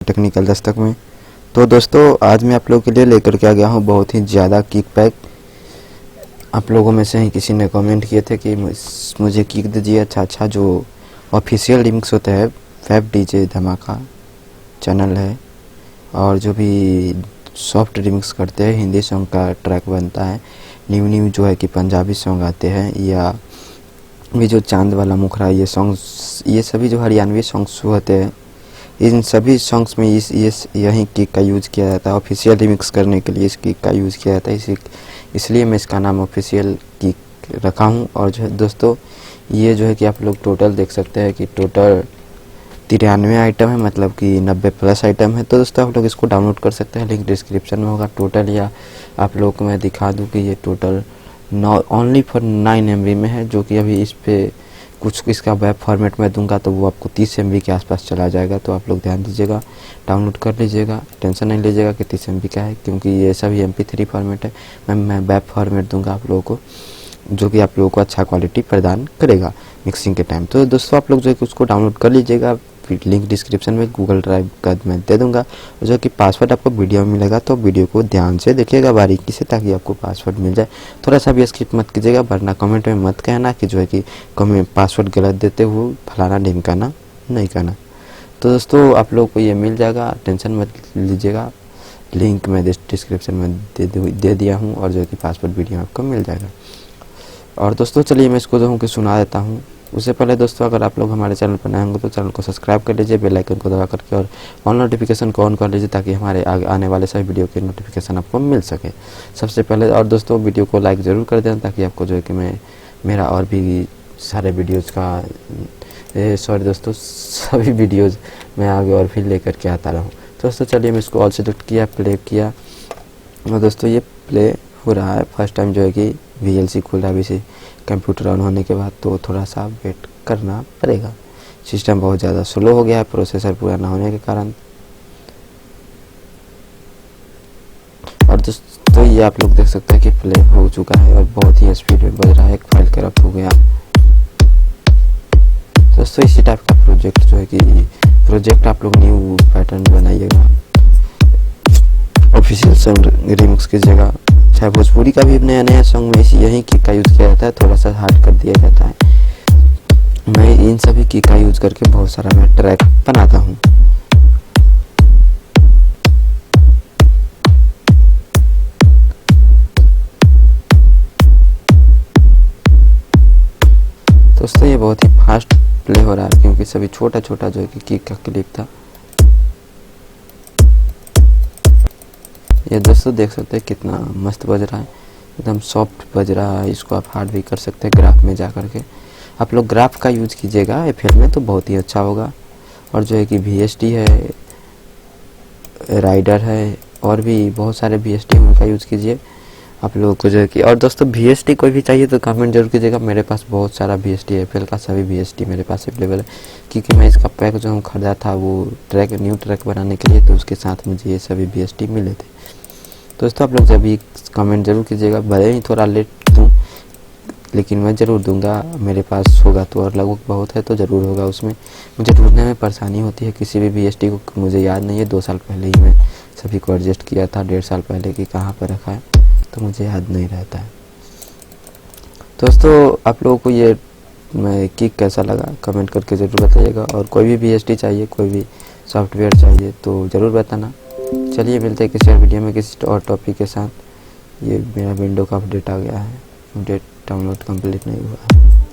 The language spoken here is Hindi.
टेक्निकल दस्तक में। तो दोस्तों आज मैं आप लोगों के लिए लेकर के आ गया हूँ बहुत ही ज़्यादा किक पैक। आप लोगों में से ही किसी ने कमेंट किए थे कि मुझे किक दीजिए अच्छा जो ऑफिशियल रिमिक्स होता है फैब डीजे धमाका चैनल है, और जो भी सॉफ्ट रिमिक्स करते हैं हिंदी सॉन्ग का ट्रैक बनता है, न्यू जो है कि पंजाबी सॉन्ग आते हैं, या भी जो चांद वाला मुखरा ये सॉन्ग्स, ये सभी जो हरियाणवी सॉन्ग्स होते हैं, इन सभी सॉन्ग्स में यही किक का यूज़ किया जाता है। ऑफिशियल रिमिक्स करने के लिए इस किक का यूज़ किया जाता है, इसलिए मैं इसका नाम ऑफिशियल किक रखा हूँ। और जो है दोस्तों ये जो है कि आप लोग टोटल देख सकते हैं कि टोटल 93 आइटम है, मतलब कि 90+ आइटम है। तो दोस्तों आप लोग इसको डाउनलोड कर सकते हैं, लिंक डिस्क्रिप्शन में होगा टोटल, या आप लोग को मैं दिखा दूं कि ये टोटल ओनली फॉर 9 MB में है, जो कि अभी इस पे कुछ इसका वेब फॉर्मेट में दूंगा तो वो आपको 30 MB के आसपास चला जाएगा। तो आप लोग ध्यान दीजिएगा, डाउनलोड कर लीजिएगा, टेंशन नहीं लीजिएगा कि 30 MB का है, क्योंकि ये सभी MP3 फॉर्मेट है। मैं वेब फॉर्मेट दूंगा आप लोगों को, जो कि आप लोगों को अच्छा क्वालिटी प्रदान करेगा मिक्सिंग के टाइम। तो दोस्तों आप लोग जो है कि उसको डाउनलोड कर लीजिएगा, लिंक डिस्क्रिप्शन में गूगल ड्राइव का मैं दे दूंगा, जो कि पासवर्ड आपको वीडियो में मिलेगा। तो वीडियो को ध्यान से देखिएगा बारीकी से, ताकि आपको पासवर्ड मिल जाए। थोड़ा सा भी स्किप मत कीजिएगा, वरना कमेंट में मत कहना कि जो है कि पासवर्ड गलत देते हुए फलाना ढिमकाना नहीं करना। तो दोस्तों आप लोग को ये मिल जाएगा, टेंशन मत लीजिएगा, लिंक मैं डिस्क्रिप्शन में दे दिया हूँ, और जो है कि पासवर्ड वीडियो आपको मिल जाएगा। और दोस्तों चलिए मैं इसको जो हूँ कि सुना देता हूँ। उससे पहले दोस्तों अगर आप लोग हमारे चैनल पर नए होंगे तो चैनल को सब्सक्राइब कर लीजिए, बेल आइकन को दबा करके, और ऑल नोटिफिकेशन को ऑन कर लीजिए, ताकि हमारे आगे आने वाले सभी वीडियो के नोटिफिकेशन आपको मिल सके सबसे पहले। और दोस्तों वीडियो को लाइक ज़रूर कर देना, ताकि आपको जो है कि मेरा और भी सारे वीडियोज़ का सॉरी दोस्तों सभी वीडियोज़ मैं आगे और फिर लेकर के आता रहूँ। दोस्तों चलिए मैं इसको ऑल सेलेक्ट किया, प्ले किया, और दोस्तों ये प्ले हो रहा है। फर्स्ट टाइम जो है कि VLC खुल रहा है इसी कंप्यूटर ऑन होने के बाद, तो थोड़ा सा वेट करना पड़ेगा। सिस्टम बहुत ज़्यादा स्लो हो गया है प्रोसेसर पूरा ना होने के कारण। और दोस्तों ये आप लोग देख सकते हैं कि प्ले हो चुका है और बहुत ही स्पीड में बज रहा है, एक फाइल करप्ट हो गया। दोस्तों इसी टाइप का प्रोजेक्ट जो है कि प्रोजेक्ट आप लोग न्यू पैटर्न बनाइएगा, ऑफिशियल सॉन्ग रिमिक्स कीजिएगा। चाहे भोजपुरी का भी नया सॉन्ग में यही किक का यूज़ किया जाता है, थोड़ा सा हार्ड कर दिया जाता है। मैं इन सभी किक का यूज़ करके बहुत सारा मैं ट्रैक बनाता हूँ। दोस्तों ये बहुत ही फास्ट प्ले हो रहा है, क्योंकि सभी छोटा जो है कि किक का क्लिप था। ये दोस्तों देख सकते हैं कितना मस्त बज रहा है, एकदम सॉफ्ट बज रहा है। इसको आप हार्ड भी कर सकते हैं ग्राफ में जा करके। आप लोग ग्राफ का यूज़ कीजिएगा FL में तो बहुत ही अच्छा होगा। और जो है कि VST है, राइडर है, और भी बहुत सारे VST उनका यूज़ कीजिए आप लोगों को जो है कि। और दोस्तों VST कोई भी चाहिए तो कमेंट जरूर कीजिएगा, मेरे पास बहुत सारा VST है, FL का सभी VST मेरे पास अवेलेबल है, क्योंकि मैं इसका पैक जो खरीदा था वो न्यू ट्रैक बनाने के लिए, तो उसके साथ मुझे ये सभी VST मिले थे। दोस्तों आप लोग जब भी कमेंट जरूर कीजिएगा, भले ही थोड़ा लेट दूँ लेकिन मैं ज़रूर दूंगा। मेरे पास होगा तो, और लगभग बहुत है तो ज़रूर होगा। उसमें मुझे ढूंढने में परेशानी होती है किसी भी VST को, मुझे याद नहीं है। 2 साल पहले ही मैं सभी को एडजस्ट किया था, 1.5 साल पहले कि कहाँ पर रखा है, तो मुझे याद नहीं रहता है। दोस्तों आप लोगों को ये किक कैसा लगा कमेंट करके ज़रूर बताइएगा, और कोई भी VST चाहिए, कोई भी सॉफ्टवेयर चाहिए तो ज़रूर बताना। चलिए मिलते हैं किसी और वीडियो में किसी और टॉपिक के साथ। ये मेरा विंडो का अपडेट आ गया है, अपडेट डाउनलोड कंप्लीट नहीं हुआ है।